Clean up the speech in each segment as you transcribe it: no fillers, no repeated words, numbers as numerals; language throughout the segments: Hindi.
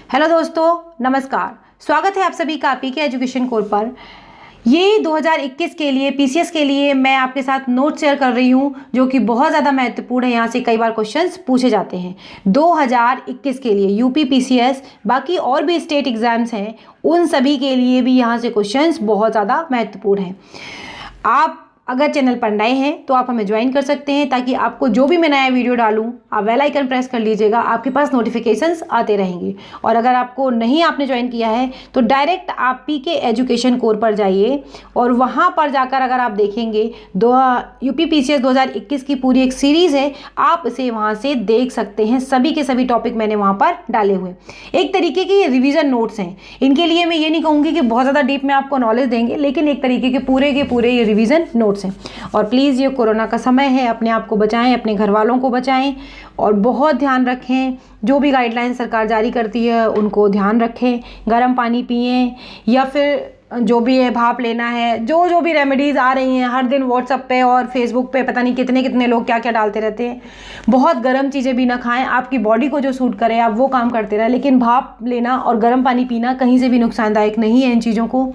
हेलो दोस्तों, नमस्कार। स्वागत है आप सभी का आपी के एजुकेशन कोर पर। ये 2021 के लिए पीसीएस के लिए मैं आपके साथ नोट शेयर कर रही हूँ जो कि बहुत ज़्यादा महत्वपूर्ण है। यहाँ से कई बार क्वेश्चंस पूछे जाते हैं 2021 के लिए यूपी पीसीएस, बाकी और भी स्टेट एग्जाम्स हैं, उन सभी के लिए भी यहाँ से क्वेश्चंस बहुत ज़्यादा महत्वपूर्ण हैं। आप अगर चैनल पर नए हैं तो आप हमें ज्वाइन कर सकते हैं ताकि आपको जो भी मैं नया वीडियो डालूं आप बेल आइकन प्रेस कर लीजिएगा, आपके पास नोटिफिकेशंस आते रहेंगे। और अगर आपको नहीं आपने ज्वाइन किया है तो डायरेक्ट आप पीके एजुकेशन कोर पर जाइए और वहां पर जाकर अगर आप देखेंगे यूपी पीसीएस 2021 की पूरी एक सीरीज़ है, आप इसे वहाँ से देख सकते हैं। सभी के सभी टॉपिक मैंने वहाँ पर डाले हुए, एक तरीके के रिविज़न नोट्स हैं। इनके लिए मैं ये नहीं कहूँगी कि बहुत ज़्यादा डीप में आपको नॉलेज देंगे, लेकिन एक तरीके के पूरे ये रिविज़न नोट्स हैं। और प्लीज़ ये कोरोना का समय है, अपने आप को बचाएं, अपने घर वालों को बचाएं और बहुत ध्यान रखें। जो भी गाइडलाइन सरकार जारी करती है उनको ध्यान रखें। गर्म पानी पिएं या फिर जो भी है भाप लेना है। जो भी रेमेडीज़ आ रही हैं हर दिन व्हाट्सएप पे और फेसबुक पे पता नहीं कितने लोग क्या क्या डालते रहते हैं। बहुत गर्म चीज़ें भी ना खाएं, आपकी बॉडी को जो सूट करे आप वो काम करते रहें, लेकिन भाप लेना और गर्म पानी पीना कहीं से भी नुकसानदायक नहीं है इन चीज़ों को।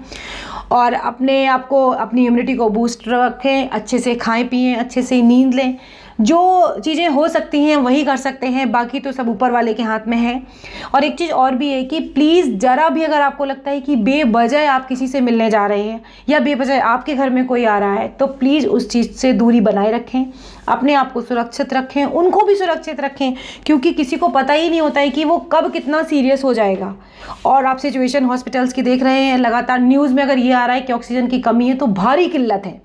और अपने आप को, अपनी इम्यूनिटी को बूस्ट रखें, अच्छे से खाएं पिएं, अच्छे से नींद लें। जो चीज़ें हो सकती हैं वही कर सकते हैं, बाकी तो सब ऊपर वाले के हाथ में है। और एक चीज़ और भी है कि प्लीज़ ज़रा भी अगर आपको लगता है कि बेवजह आप किसी से मिलने जा रहे हैं या बेवजह आपके घर में कोई आ रहा है तो प्लीज़ उस चीज़ से दूरी बनाए रखें। अपने आप को सुरक्षित रखें, उनको भी सुरक्षित रखें, क्योंकि किसी को पता ही नहीं होता है कि वो कब कितना सीरियस हो जाएगा। और आप सिचुएशन हॉस्पिटल्स की देख रहे हैं, लगातार न्यूज़ में अगर ये आ रहा है कि ऑक्सीजन की कमी है तो भारी किल्लत है।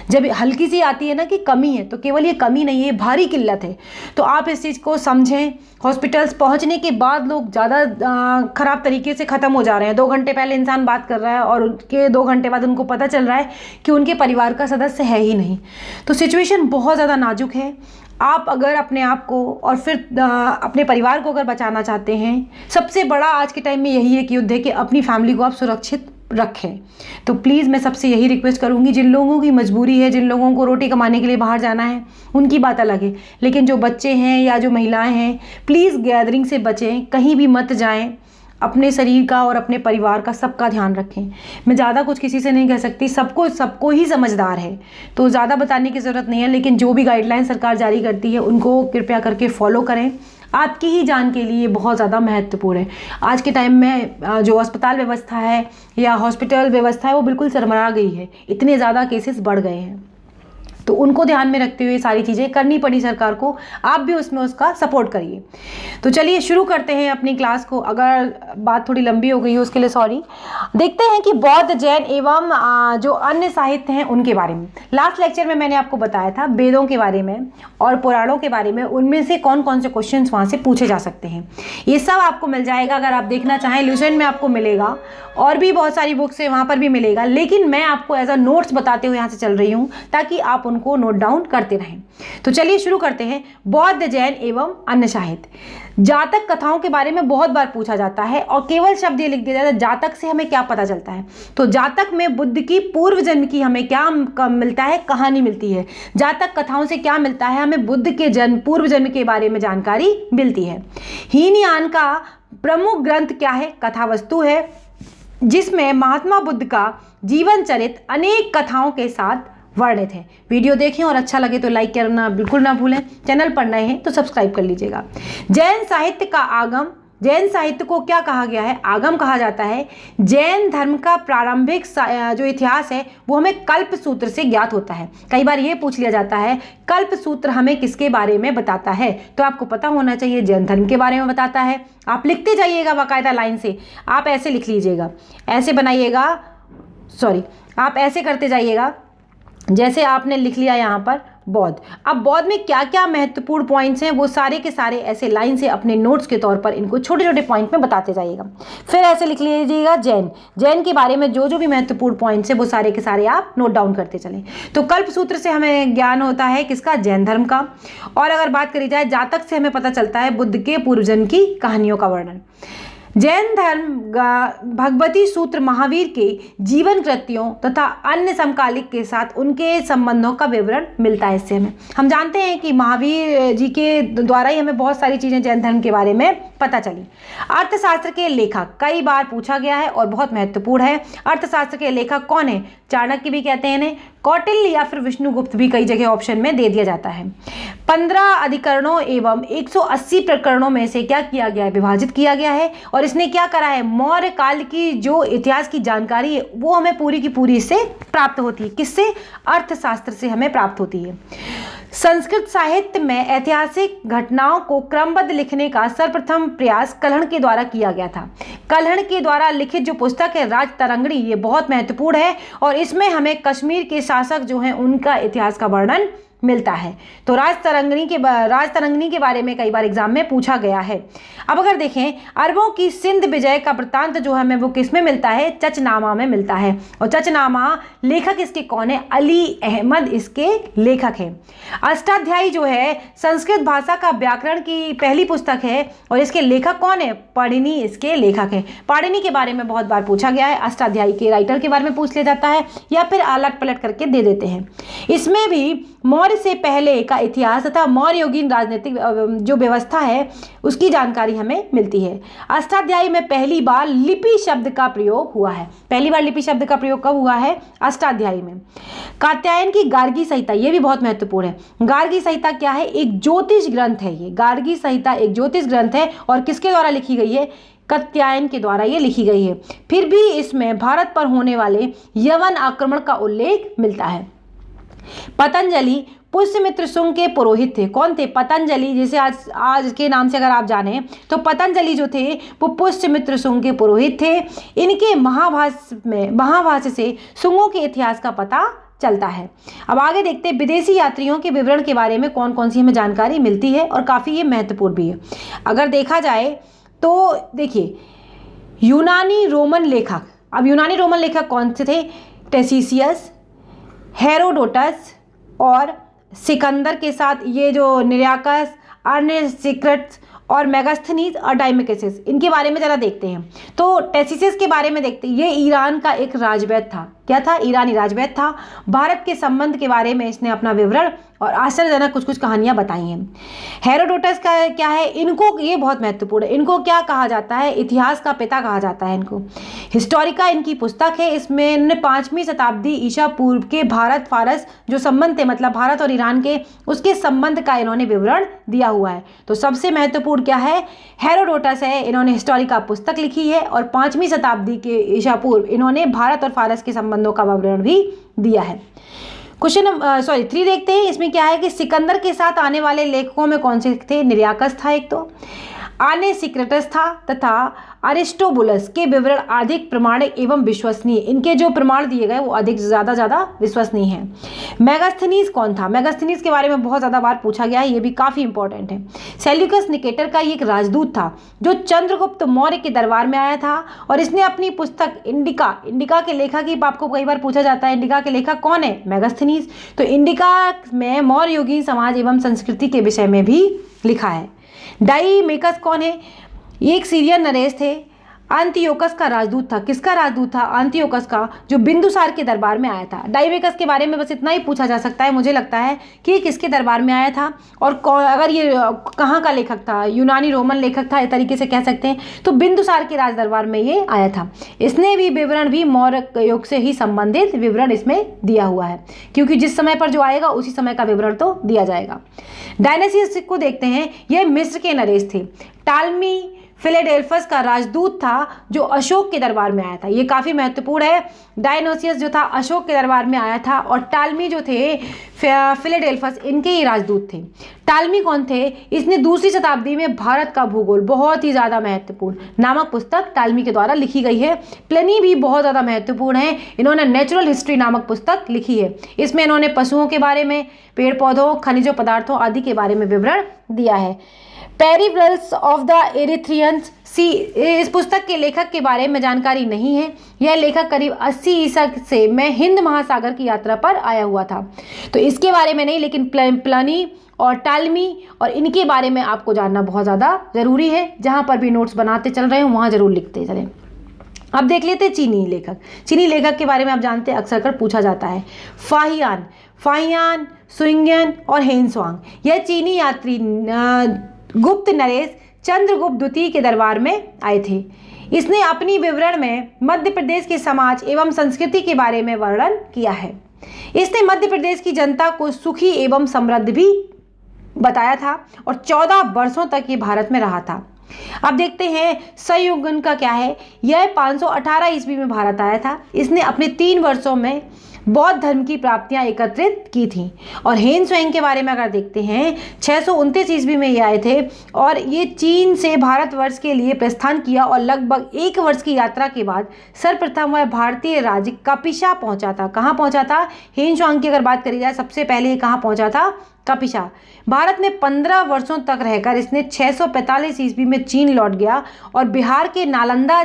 जब हल्की सी आती है ना कि कमी है तो केवल ये कमी नहीं है, भारी किल्लत है। तो आप इस चीज़ को समझें। हॉस्पिटल्स पहुंचने के बाद लोग ज़्यादा ख़राब तरीके से ख़त्म हो जा रहे हैं। 2 घंटे पहले इंसान बात कर रहा है और उसके 2 घंटे बाद उनको पता चल रहा है कि उनके परिवार का सदस्य है ही नहीं। तो सिचुएशन बहुत ज़्यादा नाजुक है। आप अगर अपने आप को और फिर अपने परिवार को अगर बचाना चाहते हैं, सबसे बड़ा आज के टाइम में यही एक युद्ध है कि अपनी फैमिली को आप सुरक्षित रखें। तो प्लीज़ मैं सबसे यही रिक्वेस्ट करूंगी, जिन लोगों की मजबूरी है, जिन लोगों को रोटी कमाने के लिए बाहर जाना है, उनकी बात अलग है, लेकिन जो बच्चे हैं या जो महिलाएं हैं, प्लीज़ गैदरिंग से बचें, कहीं भी मत जाएं। अपने शरीर का और अपने परिवार का सबका ध्यान रखें। मैं ज़्यादा कुछ किसी से नहीं कह सकती, सबको ही समझदार है तो ज़्यादा बताने की ज़रूरत नहीं है, लेकिन जो भी गाइडलाइन सरकार जारी करती है उनको कृपया करके फॉलो करें। आपकी ही जान के लिए बहुत ज़्यादा महत्वपूर्ण है। आज के टाइम में जो अस्पताल व्यवस्था है या हॉस्पिटल व्यवस्था है वो बिल्कुल सरमरा गई है, इतने ज़्यादा केसेस बढ़ गए हैं। तो उनको ध्यान में रखते हुए सारी चीज़ें करनी पड़ी सरकार को, आप भी उसमें उसका सपोर्ट करिए। तो चलिए शुरू करते हैं अपनी क्लास को। अगर बात थोड़ी लंबी हो गई है उसके लिए सॉरी। देखते हैं कि बौद्ध, जैन एवं जो अन्य साहित्य हैं उनके बारे में। लास्ट लेक्चर में मैंने आपको बताया था वेदों के बारे में और पुराणों के बारे में, उनमें से कौन कौन से क्वेश्चन वहाँ से पूछे जा सकते हैं। ये सब आपको मिल जाएगा, अगर आप देखना चाहें ल्यूसेंट में आपको मिलेगा और भी बहुत सारी बुक्स है वहाँ पर भी मिलेगा, लेकिन मैं आपको एज अ नोट्स बताते हुए यहाँ से चल रही हूँ ताकि आप उनको नोट डाउन करते रहें। तो चलिए शुरू करते हैं। बौद्ध, जैन एवं अन्य साहित्य। जातक कथाओं के बारे में बहुत बार पूछा जाता है और केवल शब्द ये लिख दिया जाता है जातक से हमें क्या पता चलता है। तो जातक में बुद्ध की पूर्व जन्म की हमें क्या मिलता है, कहानी मिलती है। जातक कथाओं से क्या मिलता है, हमें बुद्ध के पूर्व जन्म के बारे में जानकारी मिलती है। हीनयान का प्रमुख ग्रंथ क्या है, कथा वस्तु है, जिसमें महात्मा बुद्ध का जीवन चरित्र अनेक कथाओं के साथ वर्णित है। वीडियो देखें और अच्छा लगे तो लाइक करना बिल्कुल ना भूलें। चैनल पर नए हैं तो सब्सक्राइब कर लीजिएगा। जैन साहित्य का आगम, जैन साहित्य को क्या कहा गया है, आगम कहा जाता है। जैन धर्म का प्रारंभिक जो इतिहास है वो हमें कल्प सूत्र से ज्ञात होता है। कई बार ये पूछ लिया जाता है कल्प सूत्र हमें किसके बारे में बताता है, तो आपको पता होना चाहिए जैन धर्म के बारे में बताता है। आप लिखते जाइएगा बाकायदा लाइन से, आप ऐसे लिख लीजिएगा, ऐसे बनाइएगा, सॉरी आप ऐसे करते जाइएगा जैसे आपने लिख लिया यहाँ पर बौद्ध। अब बौद्ध में क्या क्या महत्वपूर्ण पॉइंट्स हैं वो सारे के सारे ऐसे लाइन से अपने नोट्स के तौर पर इनको छोटे छोटे पॉइंट में बताते जाइएगा। फिर ऐसे लिख लीजिएगा जैन, जैन के बारे में जो भी महत्वपूर्ण पॉइंट्स हैं वो सारे के सारे आप नोट डाउन करते चलें। तो कल्प सूत्र से हमें ज्ञान होता है किसका, जैन धर्म का। और अगर बात करी जाए जातक से हमें पता चलता है बुद्ध के पूर्वजन्म की कहानियों का वर्णन। जैन धर्म भगवती सूत्र महावीर के जीवन कृत्यों तथा अन्य समकालिक के साथ उनके संबंधों का विवरण मिलता है इससे हमें। हम जानते हैं कि महावीर जी के द्वारा ही हमें बहुत सारी चीज़ें जैन धर्म के बारे में पता चली। अर्थशास्त्र के लेखक कई बार पूछा गया है और बहुत महत्वपूर्ण है। अर्थशास्त्र के लेखक कौन है? चाणक्य भी कहते हैं इन्हें, कौटिल्य या फिर विष्णुगुप्त भी कई जगह ऑप्शन में दे दिया जाता है। 15 अधिकरणों एवं 180 प्रकरणों में से क्या किया गया है? विभाजित किया गया है। और इसने क्या करा है? मौर्य काल की जो इतिहास की जानकारी है वो हमें पूरी की पूरी इससे प्राप्त होती है। किससे? अर्थशास्त्र से हमें प्राप्त होती है। संस्कृत साहित्य में ऐतिहासिक घटनाओं को क्रमबद्ध लिखने का सर्वप्रथम प्रयास कल्हण के द्वारा किया गया था। कल्हण के द्वारा लिखित जो पुस्तक है राजतरंगिणी, ये बहुत महत्वपूर्ण है और इसमें हमें कश्मीर के शासक जो हैं उनका इतिहास का वर्णन मिलता है। तो राजतरंगिणी के बारे में कई बार एग्जाम में पूछा गया है। अब अगर देखें अरबों की सिंध विजय का वृत्तांत जो हमें वो किस में मिलता है? चचनामा में मिलता है। और चचनामा लेखक इसके कौन है? अली अहमद इसके लेखक हैं। अष्टाध्यायी जो है संस्कृत भाषा का व्याकरण की पहली पुस्तक है और इसके लेखक कौन है? पाणिनि इसके लेखक हैं। पाणिनि के बारे में बहुत बार पूछा गया है। अष्टाध्यायी के राइटर के बारे में पूछ लिया जाता है या फिर अलट पलट करके दे देते हैं। इसमें भी मौर्य से पहले का इतिहास तथा मौर्य युगीन राजनीतिक जो व्यवस्था है उसकी जानकारी हमें मिलती है। अष्टाध्यायी में पहली बार लिपि शब्द का प्रयोग हुआ है। पहली बार लिपि शब्द का प्रयोग कब हुआ है? अष्टाध्यायी में। कात्यायन की गार्गी संहिता, ये भी बहुत महत्वपूर्ण है। गार्गी संहिता क्या है? एक ज्योतिष ग्रंथ है। ये गार्गी संहिता एक ज्योतिष ग्रंथ है और किसके द्वारा लिखी गई है? कात्यायन के द्वारा ये लिखी गई है। फिर भी इसमें भारत पर होने वाले यवन आक्रमण का उल्लेख मिलता है। पतंजलि पुष्यमित्र शुंग के पुरोहित थे। कौन थे? पतंजलि, जिसे आज के नाम से अगर आप जाने तो पतंजलि जो थे वो पुष्यमित्र शुंग के पुरोहित थे। इनके महाभाष्य से शुंगों के इतिहास का पता चलता है। अब आगे देखते हैं विदेशी यात्रियों के विवरण के बारे में कौन कौन सी हमें जानकारी मिलती है और काफ़ी ये महत्वपूर्ण भी है। अगर देखा जाए तो देखिए यूनानी रोमन लेखक, अब यूनानी रोमन लेखक कौन से थे? टेसीसियस, हेरोडोटस और सिकंदर के साथ ये जो निराकस, अर्नेसिक्रट्स और मेगास्थनीज और डाइमेकेसिस, इनके बारे में ज़रा देखते हैं। तो टेसीसियस के बारे में देखते हैं। ये ईरान का एक राजवैद्य था। क्या था? ईरानी राजवैद्य था। भारत के संबंध के बारे में इसने अपना विवरण और आश्चर्यजनक कुछ कुछ कहानियां बताई हैं। हेरोडोटस का क्या है? इनको, ये बहुत महत्वपूर्ण है, इनको क्या कहा जाता है? इतिहास का पिता कहा जाता है इनको। हिस्टोरिका इनकी पुस्तक है। इसमें 5वीं शताब्दी ईसा पूर्व के भारत फारस जो संबंध थे, मतलब भारत और ईरान के, उसके संबंध का इन्होंने विवरण दिया हुआ है। तो सबसे महत्वपूर्ण क्या है? हेरोडोटस है। इन्होंने हिस्टोरिका पुस्तक लिखी है और 5वीं शताब्दी के ईसा पूर्व इन्होंने भारत और फारस के संबंधों का विवरण भी दिया है। क्वेश्चन 3 देखते हैं। इसमें क्या है कि सिकंदर के साथ आने वाले लेखकों में कौन से थे? निराकस था एक, तो आनेसिक्रेटस था तथा अरिस्टोबुलस के विवरण अधिक प्रमाणिक एवं विश्वसनीय। इनके जो प्रमाण दिए गए वो अधिक ज़्यादा विश्वसनीय हैं। मेगास्थनीज कौन था? मेगास्थनीज के बारे में बहुत ज़्यादा बार पूछा गया है, ये भी काफ़ी इंपॉर्टेंट है। सेल्यूकस निकेटर का ये एक राजदूत था जो चंद्रगुप्त मौर्य के दरबार में आया था और इसने अपनी पुस्तक इंडिका के लेखक ही आपको कई बार पूछा जाता है, इंडिका के लेखक कौन है? मेगास्थनीज। तो इंडिका में मौर्य युगीन समाज एवं संस्कृति के विषय में भी लिखा है। डाइमेकस कौन है? ये एक सीरियन नरेश थे। अंतियोकस का राजदूत था। किसका राजदूत था? अंतियोकस का, जो बिंदुसार के दरबार में आया था। डाइमेकस के बारे में बस इतना ही पूछा जा सकता है, मुझे लगता है कि किसके दरबार में आया था और अगर ये कहाँ का लेखक था, यूनानी रोमन लेखक था, इस तरीके से कह सकते हैं, तो बिंदुसार के राज दरबार में ये आया था। इसने भी विवरण भी मौर्य युग से ही संबंधित विवरण इसमें दिया हुआ है, क्योंकि जिस समय पर जो आएगा उसी समय का विवरण तो दिया जाएगा। डायनेसियस को देखते हैं। ये मिस्र के नरेश थे। टालमी फिलेडेल्फस का राजदूत था जो अशोक के दरबार में आया था। ये काफ़ी महत्वपूर्ण है। डायनोसियस जो था अशोक के दरबार में आया था और टालमी जो थे फिलेडेल्फस, इनके ही राजदूत थे। टालमी कौन थे? इसने 2वीं शताब्दी में भारत का भूगोल, बहुत ही ज़्यादा महत्वपूर्ण नामक पुस्तक टालमी के द्वारा लिखी गई है। प्लिनी भी बहुत ज़्यादा महत्वपूर्ण है। इन्होंने नेचुरल हिस्ट्री नामक पुस्तक लिखी है। इसमें इन्होंने पशुओं के बारे में, पेड़ पौधों, खनिजों पदार्थों आदि के बारे में विवरण दिया है। पेरिवल्स ऑफ द एरिथ्रियंस सी। इस पुस्तक के लेखक के बारे में जानकारी नहीं है। यह लेखक करीब 80 ईसा से में हिंद महासागर की यात्रा पर आया हुआ था। तो इसके बारे में नहीं, लेकिन प्लानी और टालमी और इनके बारे में आपको जानना बहुत ज़्यादा ज़रूरी है। जहाँ पर भी नोट्स बनाते चल रहे हो वहाँ ज़रूर लिखते चलें। अब देख लेते हैं चीनी लेखक। चीनी लेखक के बारे में आप जानते हैं, अक्सर कर पूछा जाता है। फाहियान, सुइंगन और हेनसुआंग। यह चीनी यात्री गुप्त नरेश चंद्रगुप्त द्वितीय के दरबार में आए थे। इसने अपनी विवरण में मध्य प्रदेश के समाज एवं संस्कृति के बारे में वर्णन किया है। इसने मध्य प्रदेश की जनता को सुखी एवं समृद्ध भी बताया था और 14 वर्षों तक ये भारत में रहा था। अब देखते हैं सयुगन का क्या है। यह 518 ईस्वी में भारत आया था। इसने अपने 3 वर्षों में बौद्ध धर्म की प्राप्तियां एकत्रित की थीं। और हेनसुएंग के बारे में अगर देखते हैं, 629 ईस्वी में ये आए थे और ये चीन से भारतवर्ष के लिए प्रस्थान किया और लगभग 1 वर्ष की यात्रा के बाद सर्वप्रथम वह भारतीय राज्य कपिशा पहुंचा था। कहाँ पहुंचा था? हेनसुएंग की अगर बात करी जाए, सबसे पहले ये कहाँ पहुंचा था? कपिशा। भारत में 15 वर्षों तक रहकर इसने 645 ईस्वी में चीन लौट गया और बिहार के नालंदा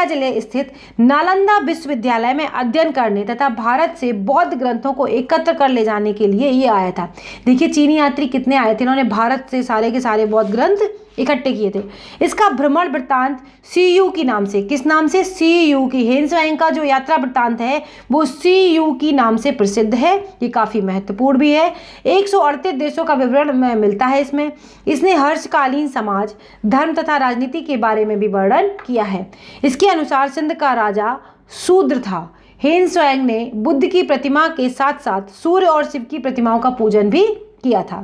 जिले स्थित नालंदा विश्वविद्यालय में अध्ययन करने तथा भारत से बौद्ध ग्रंथों को एकत्र कर ले जाने के लिए ये आया था। देखिए चीनी यात्री कितने आए थे, इन्होंने भारत से सारे के सारे बौद्ध ग्रंथ इकट्ठे किए थे। इसका भ्रमण वृत्तांत सीयू की नाम से, किस नाम से? सीयू की। हेनसुएंग का जो यात्रा वृत्तांत है वो सीयू की नाम से प्रसिद्ध है। ये काफ़ी महत्वपूर्ण भी है। 138 देशों का विवरण मिलता है इसमें। इसने हर्षकालीन समाज, धर्म तथा राजनीति के बारे में भी वर्णन किया है। इसके अनुसार सिंध का राजा शूद्र था। हेनसुएंग ने बुद्ध की प्रतिमा के साथ साथ सूर्य और शिव की प्रतिमाओं का पूजन भी किया था।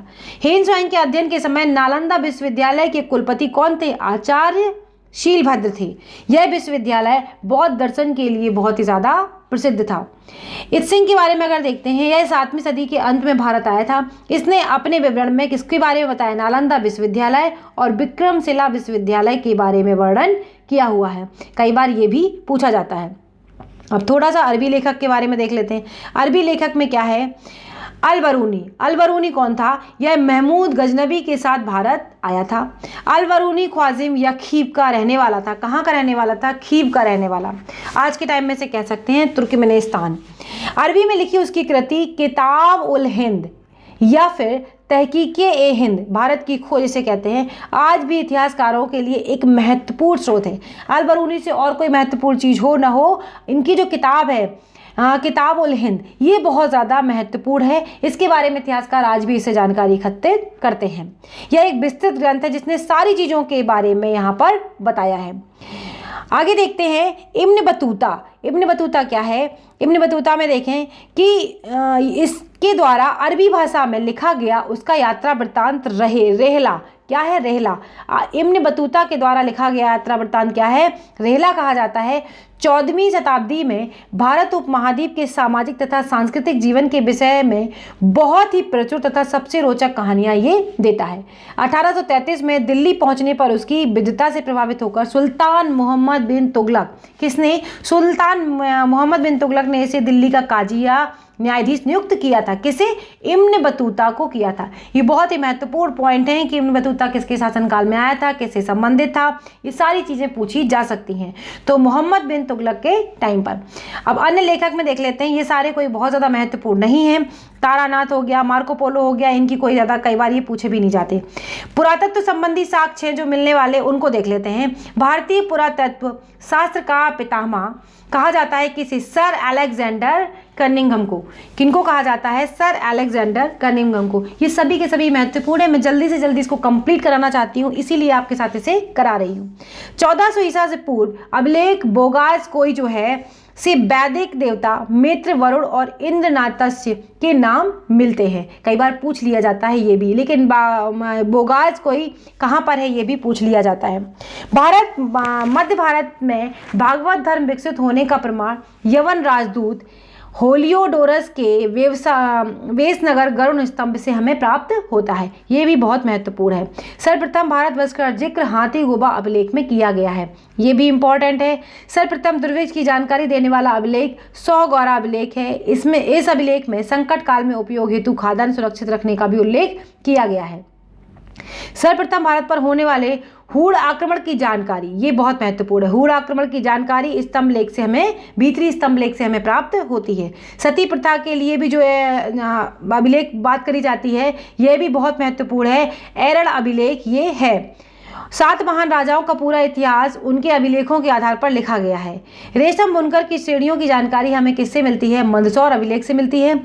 हेनसुएंग के अध्ययन के समय नालंदा विश्वविद्यालय के कुलपति कौन थे? आचार्य शीलभद्र थे। यह विश्वविद्यालय बौद्ध दर्शन के लिए बहुत ही ज़्यादा प्रसिद्ध था। इत्सिंग के बारे में अगर देखते हैं, यह 7वीं सदी के अंत में भारत आया था। इसने अपने विवरण में किसके बारे में बताया? नालंदा विश्वविद्यालय और विक्रमशिला विश्वविद्यालय के बारे में वर्णन किया हुआ है। कई बार ये भी पूछा जाता है। अब थोड़ा सा अरबी लेखक के बारे में देख लेते हैं। अरबी लेखक में क्या है? अल-बरूनी कौन था? यह महमूद गजनबी के साथ भारत आया था। अल-बरूनी ख्वाजिम या खीव का रहने वाला था। कहाँ का रहने वाला था? खीव का रहने वाला। आज के टाइम में से कह सकते हैं तुर्कमेनिस्तान। अरबी में लिखी उसकी कृति किताब उल हिंद या फिर तहकीक-ए-हिंद, भारत की खोज इसे कहते हैं, आज भी इतिहासकारों के लिए एक महत्वपूर्ण स्रोत है। अल-बरूनी से और कोई महत्वपूर्ण चीज़ हो ना हो, इनकी जो किताब है किताब उल हिंद, ये बहुत ज़्यादा महत्वपूर्ण है। इसके बारे में इतिहासकार आज भी इसे जानकारी एकत्रित करते हैं। यह एक विस्तृत ग्रंथ है जिसने सारी चीज़ों के बारे में यहाँ पर बताया है। आगे देखते हैं इब्न बतूता। इब्न बतूता क्या है? इब्न बतूता में देखें कि इसके द्वारा अरबी भाषा में लिखा गया उसका यात्रा वृत्तांत रेहला। क्या है? रेहला। इब्न बतूता के द्वारा लिखा गया यात्रा वृत्तांत क्या है? रेहला कहा जाता है। 14वीं शताब्दी में भारत उपमहाद्वीप के सामाजिक तथा सांस्कृतिक जीवन के विषय में बहुत ही प्रचुर तथा सबसे रोचक कहानियां ये देता है। 1833 में दिल्ली पहुंचने पर उसकी विद्वता से प्रभावित होकर सुल्तान मोहम्मद बिन तुगलक, किसने? सुल्तान मोहम्मद बिन तुगलक ने इसे दिल्ली का काजी या न्यायाधीश नियुक्त किया था। किसे? इब्न बतूता को किया था। ये बहुत ही महत्वपूर्ण पॉइंट है कि इब्न बतूता किसके शासनकाल में आया था, किससे संबंधित था, ये सारी चीज़ें पूछी जा सकती हैं। तो मोहम्मद बिन तुगलक के टाइम पर। अब अन्य लेखक में देख लेते हैं, ये सारे कोई बहुत ज़्यादा महत्वपूर्ण नहीं है। तारानाथ हो गया, मार्को पोलो हो गया, इनकी कोई ज़्यादा कई बार ये पूछे भी नहीं जाते। पुरातत्व संबंधी साक्ष्य जो मिलने वाले उनको देख लेते हैं। भारतीय पुरातत्व शास्त्र का पितामह कहा जाता है किसे? सर अलेक्जेंडर कनिंघम को। किनको कहा जाता है? सर अलेक्जेंडर कनिंघम को। ये सभी के सभी महत्वपूर्ण है। मैं जल्दी से जल्दी इसको कंप्लीट कराना चाहती हूँ, इसीलिए आपके साथ इसे करा रही हूँ। 1400 ईसा से पूर्व अभिलेख बोगास कोई जो है से वैदिक देवता मित्र, वरुण और इंद्रनाथस्य के नाम मिलते हैं। कई बार पूछ लिया जाता है ये भी, लेकिन बोगास कोई कहाँ पर है ये भी पूछ लिया जाता है। मध्य भारत में भागवत धर्म विकसित होने का प्रमाण यवन राजदूत होलियोडोरस के वेशनगर गरुड़ स्तंभ से हमें प्राप्त होता है। ये भी बहुत महत्वपूर्ण है। सर्वप्रथम भारतवर्ष का जिक्र हाथी गुबा अभिलेख में किया गया है, ये भी इंपॉर्टेंट है। सर्वप्रथम दुर्भिक्ष की जानकारी देने वाला अभिलेख 100 गौरा अभिलेख है। इस अभिलेख में संकट काल में उपयोग हेतु खाद्यान्न सुरक्षित रखने का भी उल्लेख किया गया है। सर्वप्रथम भारत पर होने वाले हूण आक्रमण की जानकारी, ये बहुत महत्वपूर्ण है। हूण आक्रमण की जानकारी स्तंभ लेख से हमें, भीतरी स्तंभ लेख से हमें प्राप्त होती है। सती प्रथा के लिए भी जो है अभिलेख बात करी जाती है, यह भी बहुत महत्वपूर्ण है। एरड़ अभिलेख ये है। 7 महान राजाओं का पूरा इतिहास उनके अभिलेखों के आधार पर लिखा गया है। रेशम बुनकर की श्रेणियों की जानकारी हमें किससे मिलती है? मंदसौर अभिलेख से मिलती है।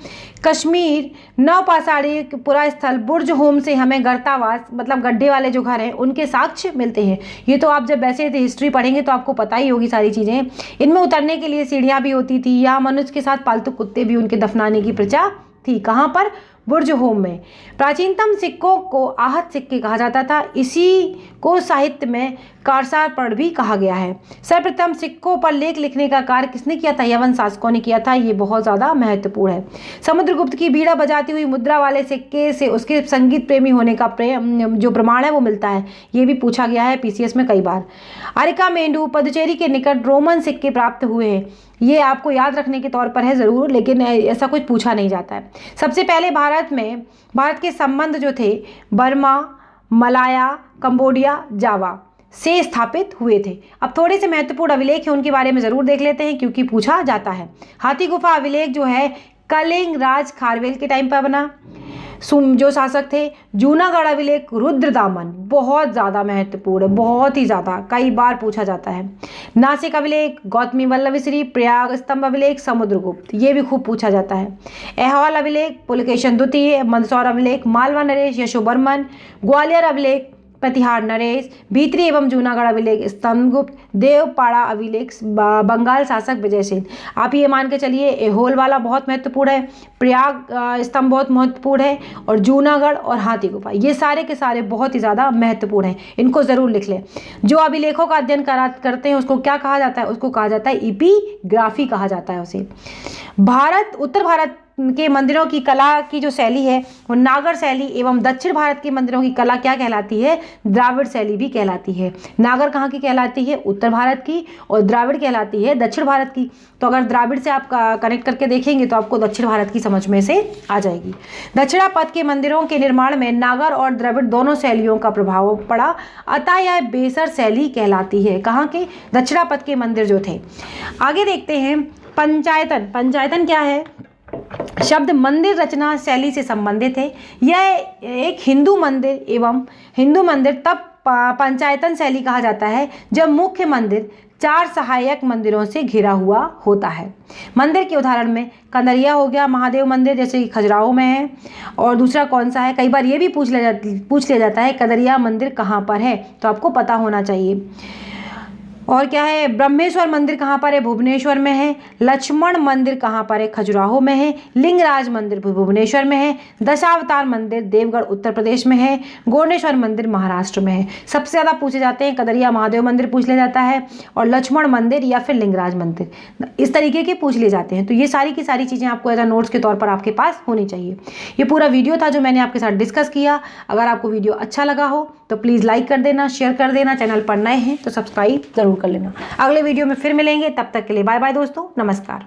कश्मीर नवपाषाणी पुरा स्थल बुर्ज होम से हमें गर्तावास, मतलब गड्ढे वाले जो घर हैं, उनके साक्ष्य मिलते हैं। ये तो आप जब वैसे हिस्ट्री पढ़ेंगे तो आपको पता ही होगी सारी चीज़ें। इनमें उतरने के लिए सीढ़ियाँ भी होती थी। यहाँ मनुष्य के साथ पालतू कुत्ते भी उनके दफनाने की प्रथा थी। कहाँ पर? बुर्ज होम में। प्राचीनतम सिक्कों को आहत सिक्के कहा जाता था। इसी को साहित्य में कारसारपण भी कहा गया है। सर्वप्रथम सिक्कों पर लेख लिखने का कार्य किसने किया था? यवन शासकों ने किया था। ये बहुत ज़्यादा महत्वपूर्ण है। समुद्रगुप्त की बीड़ा बजाती हुई मुद्रा वाले सिक्के से उसके संगीत प्रेमी होने का जो प्रमाण है वो मिलता है। ये भी पूछा गया है पीसीएस में कई बार। अरिकामेंडू पुडुचेरी के निकट रोमन सिक्के प्राप्त हुए हैं। ये आपको याद रखने के तौर पर है ज़रूर, लेकिन ऐसा कुछ पूछा नहीं जाता है। सबसे पहले भारत के संबंध जो थे बर्मा, मलाया, कंबोडिया, जावा से स्थापित हुए थे। अब थोड़े से महत्वपूर्ण अभिलेख हैं, उनके बारे में ज़रूर देख लेते हैं क्योंकि पूछा जाता है। हाथी गुफा अभिलेख जो है कलिंग राज खारवेल के टाइम पर बना, जो शासक थे। जूनागढ़ अभिलेख रुद्रदामन, बहुत ज़्यादा महत्वपूर्ण है, बहुत ही ज़्यादा, कई बार पूछा जाता है। नासिक अभिलेख गौतमी वल्लभ श्री। प्रयाग स्तंभ अभिलेख समुद्रगुप्त, ये भी खूब पूछा जाता है। ऐहोल अभिलेख पुलकेशन द्वितीय। मंदसौर अभिलेख मालवा नरेश यशोवर्मन। ग्वालियर अभिलेख प्रतिहार नरेश। भीतरी एवं जूनागढ़ अभिलेख स्तंभगुप्त। देवपाड़ा अभिलेख बंगाल शासक विजय सेन। आप ये मान के चलिए ऐहोल वाला बहुत महत्वपूर्ण है, प्रयाग स्तंभ बहुत महत्वपूर्ण है, और जूनागढ़ और हाथी गुफा ये सारे के सारे बहुत ही ज़्यादा महत्वपूर्ण हैं। इनको ज़रूर लिख लें। जो अभिलेखों का अध्ययन करते हैं उसको क्या कहा जाता है? उसको कहा जाता है एपिग्राफी कहा जाता है उसे। उत्तर भारत के मंदिरों की कला की जो शैली है वो नागर शैली एवं दक्षिण भारत के मंदिरों की कला क्या कहलाती है? द्राविड़ शैली भी कहलाती है। नागर कहाँ की कहलाती है? उत्तर भारत की, और द्राविड़ कहलाती है दक्षिण भारत की। तो अगर द्राविड़ से आप कनेक्ट करके देखेंगे तो आपको दक्षिण भारत की समझ में से आ जाएगी। दक्षिणापथ के मंदिरों के निर्माण में नागर और द्रविड़ दोनों शैलियों का प्रभाव पड़ा, अतः यह बेसर शैली कहलाती है। कहाँ के? दक्षिणापथ के मंदिर जो थे। आगे देखते हैं पंचायतन। पंचायतन क्या है? शब्द मंदिर रचना शैली से संबंधित है। यह एक हिंदू मंदिर तब पंचायतन शैली कहा जाता है जब मुख्य मंदिर 4 सहायक मंदिरों से घिरा हुआ होता है। मंदिर के उदाहरण में कंदरिया हो गया, महादेव मंदिर जैसे कि खजुराहो में है, और दूसरा कौन सा है? कई बार ये भी पूछ लिया जाता है कंदरिया मंदिर कहाँ पर है, तो आपको पता होना चाहिए। और क्या है? ब्रह्मेश्वर मंदिर कहाँ पर है? भुवनेश्वर में है। लक्ष्मण मंदिर कहाँ पर है? खजुराहो में है। लिंगराज मंदिर भुवनेश्वर में है। दशावतार मंदिर देवगढ़ उत्तर प्रदेश में है। गोर्णेश्वर मंदिर महाराष्ट्र में है। सबसे ज़्यादा पूछे जाते हैं कदरिया महादेव मंदिर पूछ लिया जाता है, और लक्ष्मण मंदिर या फिर लिंगराज मंदिर, इस तरीके के पूछ लिए जाते हैं। तो ये सारी की सारी चीज़ें आपको एज अ नोट्स के तौर पर आपके पास होनी चाहिए। ये पूरा वीडियो था जो मैंने आपके साथ डिस्कस किया। अगर आपको वीडियो अच्छा लगा हो तो प्लीज़ लाइक कर देना, शेयर कर देना। चैनल पर नए हैं तो सब्सक्राइब ज़रूर कर लेना। अगले वीडियो में फिर मिलेंगे, तब तक के लिए बाय बाय दोस्तों, नमस्कार।